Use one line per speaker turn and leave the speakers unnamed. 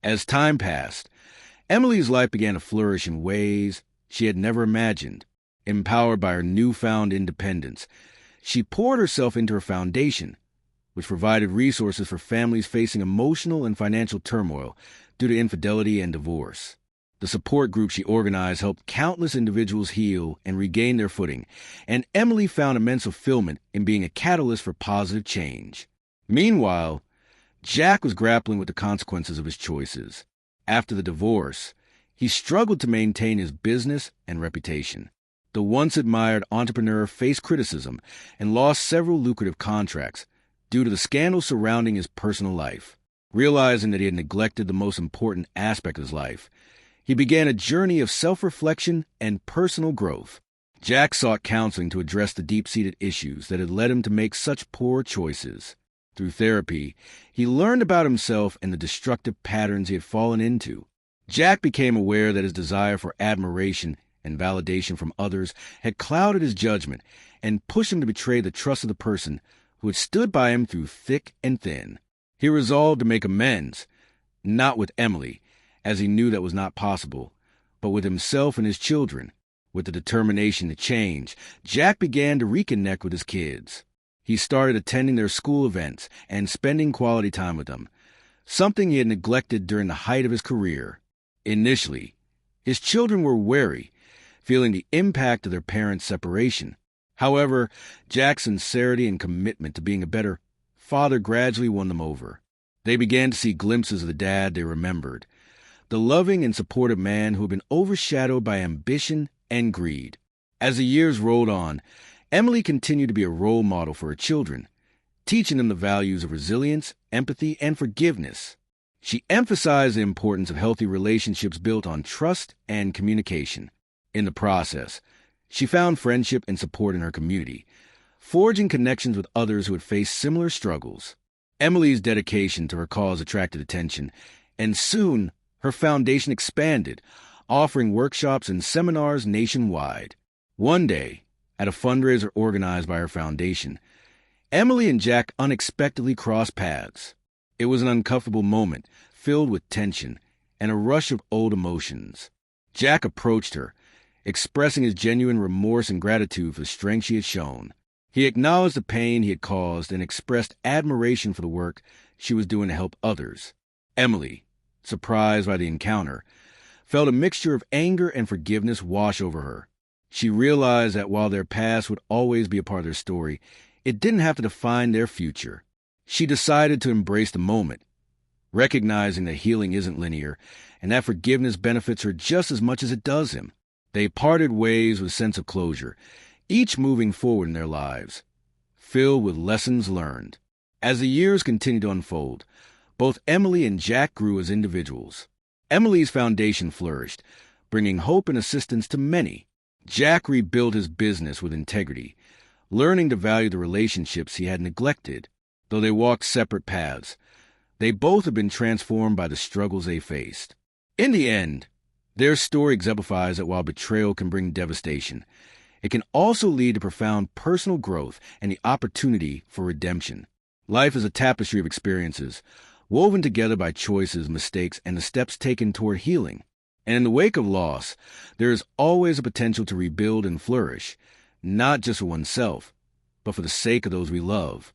As time passed, Emily's life began to flourish in ways she had never imagined. Empowered by her newfound independence, she poured herself into her foundation, which provided resources for families facing emotional and financial turmoil due to infidelity and divorce. The support group she organized helped countless individuals heal and regain their footing, and Emily found immense fulfillment in being a catalyst for positive change. Meanwhile, Jack was grappling with the consequences of his choices. After the divorce, he struggled to maintain his business and reputation. The once admired entrepreneur faced criticism and lost several lucrative contracts due to the scandal surrounding his personal life. Realizing that he had neglected the most important aspect of his life, he began a journey of self-reflection and personal growth. Jack sought counseling to address the deep-seated issues that had led him to make such poor choices. Through therapy, he learned about himself and the destructive patterns he had fallen into. Jack became aware that his desire for admiration and validation from others had clouded his judgment and pushed him to betray the trust of the person who had stood by him through thick and thin. He resolved to make amends, not with Emily, as he knew that was not possible, but with himself and his children. With the determination to change, Jack began to reconnect with his kids. He started attending their school events and spending quality time with them, something he had neglected during the height of his career. Initially, his children were wary, feeling the impact of their parents' separation. However, Jack's sincerity and commitment to being a better father gradually won them over. They began to see glimpses of the dad they remembered, the loving and supportive man who had been overshadowed by ambition and greed. As the years rolled on, Emily continued to be a role model for her children, teaching them the values of resilience, empathy, and forgiveness. She emphasized the importance of healthy relationships built on trust and communication. In the process, she found friendship and support in her community, forging connections with others who had faced similar struggles. Emily's dedication to her cause attracted attention, and soon her foundation expanded, offering workshops and seminars nationwide. One day, at a fundraiser organized by her foundation, Emily and Jack unexpectedly crossed paths. It was an uncomfortable moment, filled with tension and a rush of old emotions. Jack approached her, expressing his genuine remorse and gratitude for the strength she had shown. He acknowledged the pain he had caused and expressed admiration for the work she was doing to help others. Emily, surprised by the encounter, felt a mixture of anger and forgiveness wash over her. She realized that while their past would always be a part of their story, it didn't have to define their future. She decided to embrace the moment, recognizing that healing isn't linear and that forgiveness benefits her just as much as it does him. They parted ways with a sense of closure, each moving forward in their lives, filled with lessons learned. As the years continued to unfold, both Emily and Jack grew as individuals. Emily's foundation flourished, bringing hope and assistance to many. Jack rebuilt his business with integrity, learning to value the relationships he had neglected. Though they walked separate paths, they both had been transformed by the struggles they faced. In the end, their story exemplifies that while betrayal can bring devastation, it can also lead to profound personal growth and the opportunity for redemption. Life is a tapestry of experiences, woven together by choices, mistakes, and the steps taken toward healing. And in the wake of loss, there is always a potential to rebuild and flourish, not just for oneself, but for the sake of those we love.